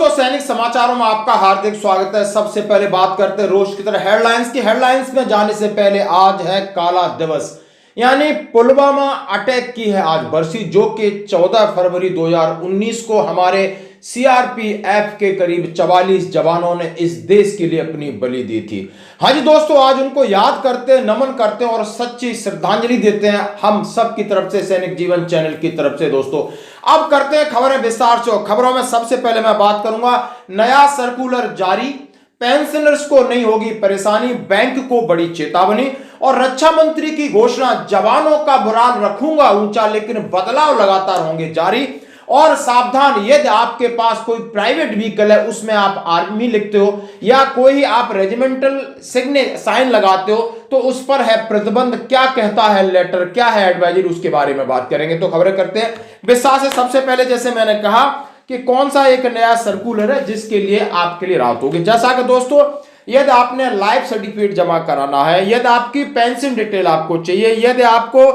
दोस्तों, सैनिक समाचारों में आपका हार्दिक स्वागत है। सबसे पहले बात करते हैं रोज की तरह हेडलाइंस की। हेडलाइंस में जाने से पहले आज है काला दिवस, यानी पुलवामा अटैक की है आज बरसी, जो कि 14 फरवरी 2019 को हमारे सीआरपीएफ के करीब 44 जवानों ने इस देश के लिए अपनी बलि दी थी। हाँ जी दोस्तों, आज उनको याद करते हैं, नमन करते हैं और सच्ची श्रद्धांजलि देते हैं हम सब की तरफ से, सैनिक जीवन चैनल की तरफ से। दोस्तों अब करते हैं खबरें विस्तार से। खबरों में सबसे पहले मैं बात करूंगा, नया सर्कुलर जारी, पेंशनर्स को नहीं होगी परेशानी, बैंक को बड़ी चेतावनी। और रक्षा मंत्री की घोषणा, जवानों का मोराल रखूंगा ऊंचा लेकिन बदलाव लगातार होंगे जारी। और सावधान, यदि आपके पास कोई प्राइवेट व्हीकल है, उसमें आप आर्मी लिखते हो या कोई आप रेजिमेंटल साइन लगाते हो, तो उस पर है प्रतिबंध। क्या कहता है लेटर, क्या है एडवाइजरी, उसके बारे में बात करेंगे। तो खबरें करते हैं विस्तार से। सबसे पहले जैसे मैंने कहा कि कौन सा एक नया सर्कुलर है जिसके लिए आपके लिए राहत होगी। जैसा कि दोस्तों, यदि आपने लाइफ सर्टिफिकेट जमा कराना है, यदि आपकी पेंशन डिटेल आपको चाहिए, यदि आपको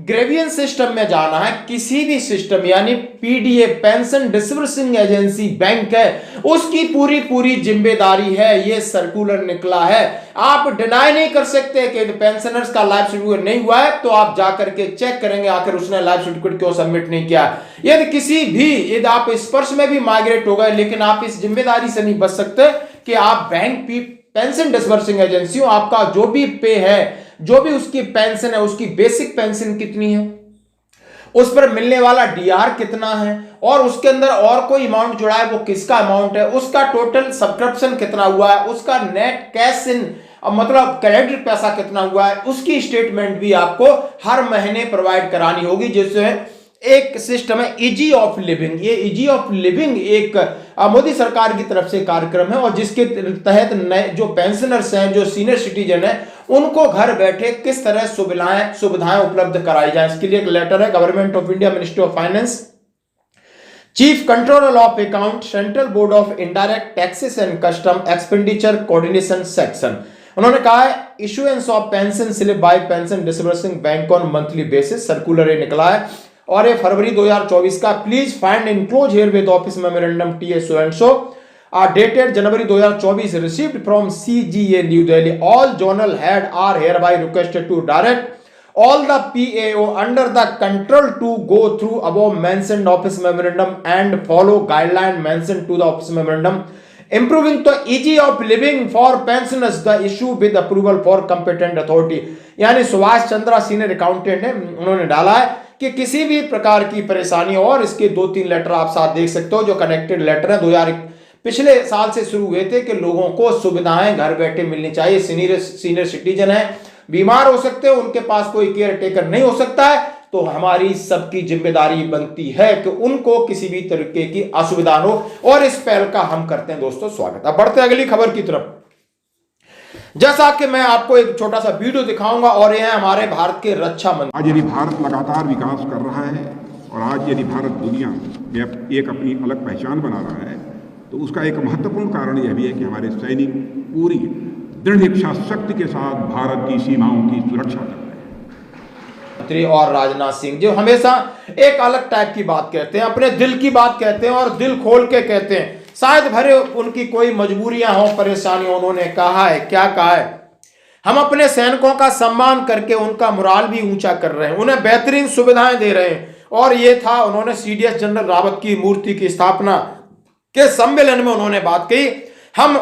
ग्रेवियंस सिस्टम में जाना है, किसी भी सिस्टम यानी PDA pension disbursing agency bank है, उसकी पूरी जिम्मेदारी है। ये सर्कुलर निकला है, आप डिनाई नहीं कर सकते कि पेंशनर्स का लाइफ सर्टिफिकेट नहीं हुआ है, तो आप जाकर के चेक करेंगे आखिर उसने लाइफ सर्टिफिकेट क्यों सबमिट नहीं किया। यदि आप स्पर्श में भी माइग्रेट हो गए, लेकिन आप इस जिम्मेदारी से नहीं बच सकते कि आप बैंक पेंशन डिस्बर्सिंग एजेंसी हो, आपका जो भी पे है, जो भी उसकी पेंशन है, उसकी बेसिक पेंशन कितनी है, उस पर मिलने वाला डीआर कितना है, और उसके अंदर और कोई अमाउंट जुड़ा है वो किसका अमाउंट है, उसका टोटल सब्सक्रिप्शन कितना हुआ है, उसका नेट कैश इन मतलब क्रेडिट पैसा कितना हुआ है, उसकी स्टेटमेंट भी आपको हर महीने प्रोवाइड करानी होगी। जिससे एक सिस्टम है इजी ऑफ लिविंग। ये इजी ऑफ लिविंग एक मोदी सरकार की तरफ से कार्यक्रम है, और जिसके तहत नए जो पेंशनर्स हैं, जो सीनियर सिटीजन हैं, उनको घर बैठे किस तरह सुविधाएं उपलब्ध कराई जाए, इसके लिए एक लेटर है government of India, ministry of finance, chief controller of account, central board of indirect taxes and custom expenditure coordination section. उन्होंने कहा है issuance of pension slip by pension disbursing bank on monthly basis, circular निकला है और ये फरवरी 2024 का। Please find enclose herewith office memorandum TA so and so dated January 2024 received from CGA New Delhi. All zonal head are hereby requested to direct all the PAO under the control to go through above mentioned office memorandum and follow guideline mentioned to the office memorandum, improving the ease of living for pensioners, the issue with approval for competent authority। यानी Subhash Chandra senior accountant है, उन्होंने डाला है कि किसी भी प्रकार की परेशानी, और इसके 2-3 लेटर आप साथ देख सकते हो जो कनेक्टेड लेटर है, पिछले साल से शुरू हुए थे कि लोगों को सुविधाएं घर बैठे मिलनी चाहिए। सीनियर सिटीजन है, बीमार हो सकते हैं, उनके पास कोई केयर टेकर नहीं हो सकता है, तो हमारी सबकी जिम्मेदारी बनती है कि उनको किसी भी तरीके की असुविधा हो, और इस पहल का हम करते हैं दोस्तों स्वागत। अब बढ़ते अगली खबर की तरफ। जैसा कि मैं आपको एक छोटा सा वीडियो दिखाऊंगा, और यह है हमारे भारत के रक्षा मंत्री। आज यदि भारत लगातार विकास कर रहा है, और आज यदि भारत दुनिया में एक अपनी अलग पहचान बना रहा है, तो उसका एक महत्वपूर्ण कारण यह भी है कि हमारे सैनिक पूरी दृढ़ इच्छा शक्ति के साथ भारत की सीमाओं की सुरक्षा कर रहे हैं। मंत्री और राजनाथ सिंह जो हमेशा एक अलग टाइप की बात कहते हैं, अपने दिल की बात कहते हैं और दिल खोल के कहते हैं, शायद भरे उनकी कोई मजबूरियां हो, परेशानियां। उन्होंने कहा है, क्या कहा है, हम अपने सैनिकों का सम्मान करके उनका मोराल भी ऊंचा कर रहे हैं, उन्हें बेहतरीन सुविधाएं दे रहे हैं। और ये था, उन्होंने सीडीएस जनरल रावत की मूर्ति की स्थापना के सम्मेलन में उन्होंने बात कही। हम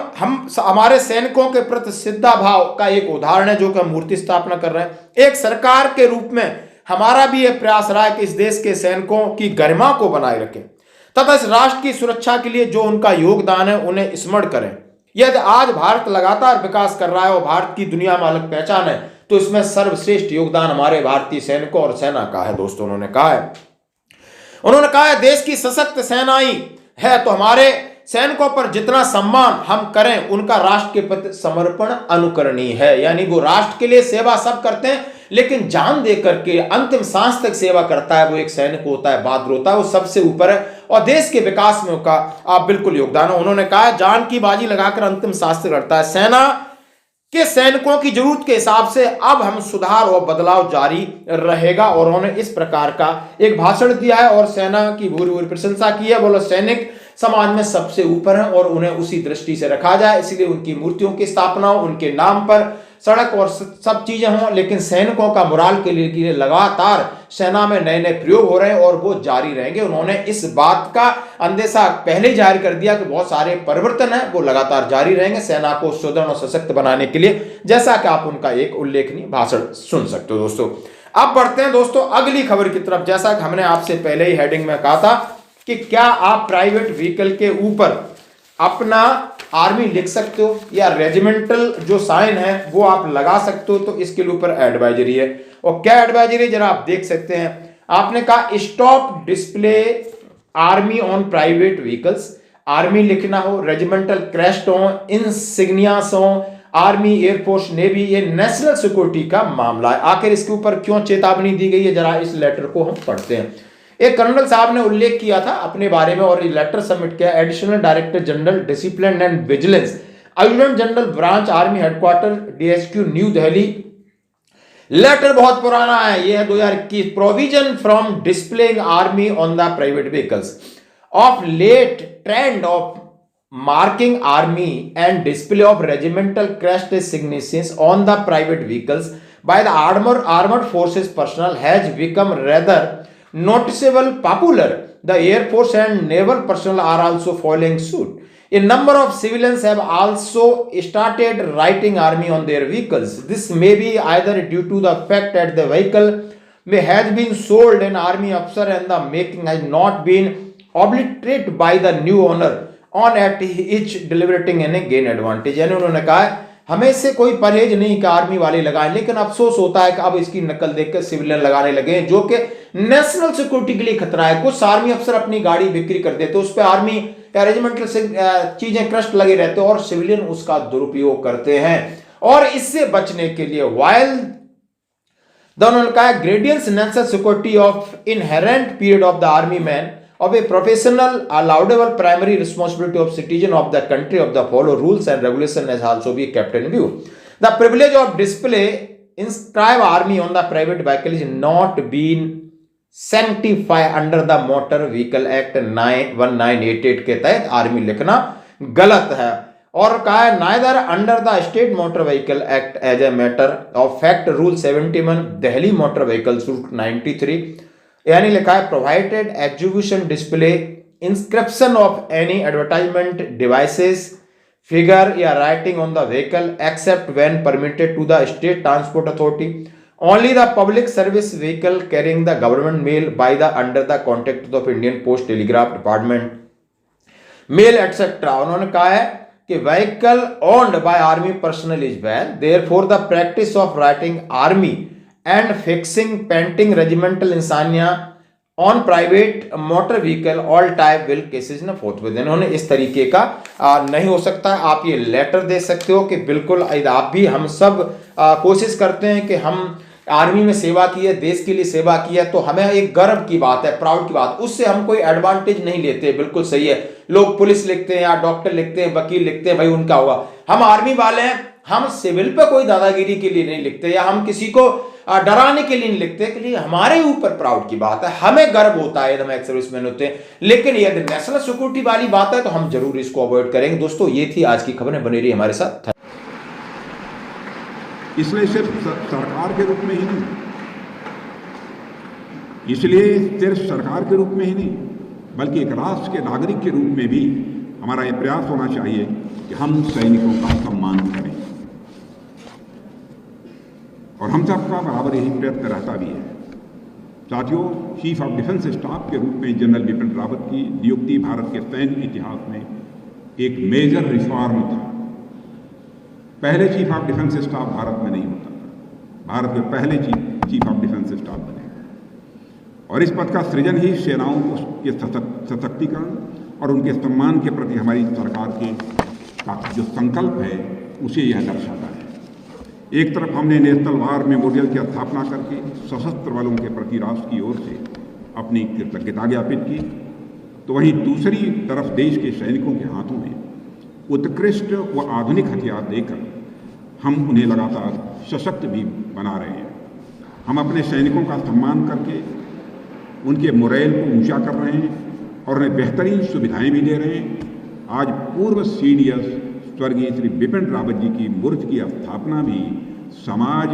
हमारे सैनिकों के प्रति श्रद्धा भाव का एक उदाहरण है जो कि हम मूर्ति स्थापना कर रहे हैं। एक सरकार के रूप में हमारा भी यह प्रयास रहा है कि इस देश के सैनिकों की गरिमा को बनाए रखें तथा इस राष्ट्र की सुरक्षा के लिए जो उनका योगदान है उन्हें स्मरण करें। यदि आज भारत लगातार विकास कर रहा है और भारत की दुनिया में अलग पहचान है, तो इसमें सर्वश्रेष्ठ योगदान हमारे भारतीय सैनिकों और सेना का है। दोस्तों उन्होंने कहा है देश की सशक्त सेनाएं है, तो हमारे सैनिकों पर जितना सम्मान हम करें, उनका राष्ट्र के प्रति समर्पण अनुकरणीय है। यानी वो राष्ट्र के लिए सेवा सब करते हैं, लेकिन जान दे करके अंतिम सांस तक सेवा करता है, वो एक सैनिक होता है, बहादुर होता है, वो सबसे ऊपर है, और देश के विकास में उसका आप बिल्कुल योगदान है। उन्होंने कहा जान की बाजी लगाकर अंतिम सांस तक करता है। सेना के सैनिकों की जरूरत के हिसाब से अब हम सुधार और बदलाव जारी रहेगा। और उन्होंने इस प्रकार का एक भाषण दिया है और सेना की भूरी भूरी प्रशंसा की है। बोलो, सैनिक समाज में सबसे ऊपर हैं और उन्हें उसी दृष्टि से रखा जाए, इसलिए उनकी मूर्तियों की स्थापना हो, उनके नाम पर सड़क और सब चीजें हों। लेकिन सैनिकों का मोराल के लिए लगातार सेना में नए नए प्रयोग हो रहे हैं और वो जारी रहेंगे। उन्होंने इस बात का अंदेशा पहले ही जाहिर कर दिया कि बहुत सारे परिवर्तन हैं, वो लगातार जारी रहेंगे सेना को सुदृढ़ और सशक्त बनाने के लिए, जैसा कि आप उनका एक उल्लेखनीय भाषण सुन सकते हो। दोस्तों अब बढ़ते हैं दोस्तों अगली खबर की तरफ। जैसा कि हमने आपसे पहले ही हेडिंग में कहा था कि क्या आप प्राइवेट व्हीकल के ऊपर अपना आर्मी लिख सकते हो या रेजिमेंटल जो साइन है वो आप लगा सकते हो, तो इसके ऊपर एडवाइजरी है। और क्या एडवाइजरी है जरा आप देख सकते हैं। आपने कहा stop display army on private vehicles, army लिखना हो, रेजिमेंटल क्रेस्ट हो, इंसिग्नियास हो, आर्मी, एयरफोर्स, नेवी, ये नेशनल सिक्योरिटी का मामला है। आखिर इसके ऊपर क्यों चेतावनी दी गई है, जरा इस लेटर को हम पढ़ते हैं। एक कर्नल साहब ने उल्लेख किया था अपने बारे में और ये लेटर सबमिट किया। Additional director general discipline and vigilance, adjutant general branch, army headquarter, DHQ, new Delhi. Letter बहुत पुराना है, ये है 2021। Provision from displaying army on the private vehicles of late trend of marking army and display of regimental crest signatures on the private vehicles by the armored forces personnel has become rather noticeable popular. The Air Force and naval personnel are also following suit. A number of civilians have also started writing army on their vehicles. This may be either due to the fact that the vehicle may have been sold an army officer and the making has not been obliterated by the new owner on at each deliberating and gain advantage। यानी उन्होंने कहा है हमें इससे कोई परहेज नहीं कि आर्मी वाले लगाएं, लेकिन अफसोस होता है कि अब इसकी नकल देखकर सिविलियन लगाने लगे हैं, जो कि नेशनल सिक्योरिटी के लिए खतरा है। कुछ आर्मी अफसर अपनी गाड़ी बिक्री कर देते, उस पर आर्मी या रेजिमेंटल चीजें क्रस्ट लगे रहते और सिविलियन उसका दुरुपयोग करते हैं। और इससे बचने के लिए वाइल उन्होंने कहा gradients national security of inherent period of the army man of a professional allowable primary responsibility of citizen of the country of the follow rules and regulation has also be kept in view. The privilege of display inscribed army on the private vehicle is not been sanctified under the Motor Vehicle Act 1988 के तहत army लिखना गलत है। और कहा है neither under the State Motor Vehicle Act as a matter of fact rule 71 Delhi Motor Vehicles Rule 93, यानी लिखा है provided execution display inscription of any advertisement devices figure या writing on the vehicle except when permitted to the state transport authority only the public service vehicle carrying the government mail by the under the contact of Indian post telegraph department mail etcetera. उन्होंने कहा है कि vehicle owned by army personnel is ban, therefore the practice of writing army and fixing painting regimental insignia on private motor vehicle all type will cases न forthwith। इन्होंने इस तरीके का नहीं हो सकता है। आप ये लेटर दे सकते हो कि बिल्कुल आप भी हम सब कोशिश करते हैं कि हम आर्मी में सेवा की है, देश के लिए सेवा की है, तो हमें एक गर्व की बात है, प्राउड की बात, उससे हम कोई एडवांटेज नहीं लेते। बिल्कुल सही है, लोग पुलिस लिखते हैं या डॉक्टर लिखते हैं, वकील लिखते हैं, भाई उनका हुआ। हम आर्मी वाले हैं, हम सिविल पे कोई दादागिरी के लिए नहीं लिखते या हम किसी को डराने के लिए नहीं लिखते, के लिए हमारे ऊपर प्राउड की बात है, हमें गर्व होता है हम एक सर्विसमैन होते हैं। लेकिन यदि नेशनल सिक्योरिटी वाली बात है तो हम जरूर इसको अवॉइड करेंगे। दोस्तों ये थी आज की खबरें, बनी रही हमारे साथ। इसलिए सिर्फ सरकार के रूप में ही नहीं, इसलिए सिर्फ सरकार के रूप में ही नहीं, बल्कि एक राष्ट्र के नागरिक के रूप में भी हमारा ये प्रयास होना चाहिए कि हम सैनिकों का सम्मान करें। और हम सबका बराबर यही प्रयत्न रहता भी है। साथियों, चीफ ऑफ डिफेंस स्टाफ के रूप में जनरल बिपिन रावत की नियुक्ति भारत के सैन्य इतिहास में एक मेजर रिफॉर्म था। पहले chief of defence staff Bharat में नहीं होता था, भारत के पहले चीफ ऑफ डिफेंस स्टाफ बने और इस पद का सृजन ही सेनाओं के सशक्तिकरण और उनके सम्मान के प्रति हमारी सरकार का जो संकल्प है उसे यह दर्शाता है। एक तरफ हमने नेशनल वार मेमोरियल की स्थापना करके सशस्त्र बलों के प्रति राष्ट्र की ओर से अपनी कृतज्ञता ज्ञापित की, तो वहीं दूसरी तरफ देश के सैनिकों के हाथों में उत्कृष्ट व आधुनिक हथियार देकर हम उन्हें लगातार सशक्त भी बना रहे हैं। हम अपने सैनिकों का सम्मान करके उनके मोरल को ऊंचा कर रहे हैं और उन्हें बेहतरीन सुविधाएं भी दे रहे हैं। आज पूर्व CDS स्वर्गीय श्री बिपिन रावत जी की मूर्ति की स्थापना भी समाज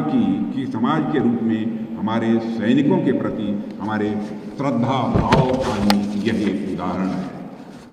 के रूप में हमारे सैनिकों के प्रति हमारे श्रद्धा भाव का ही यह एक उदाहरण है।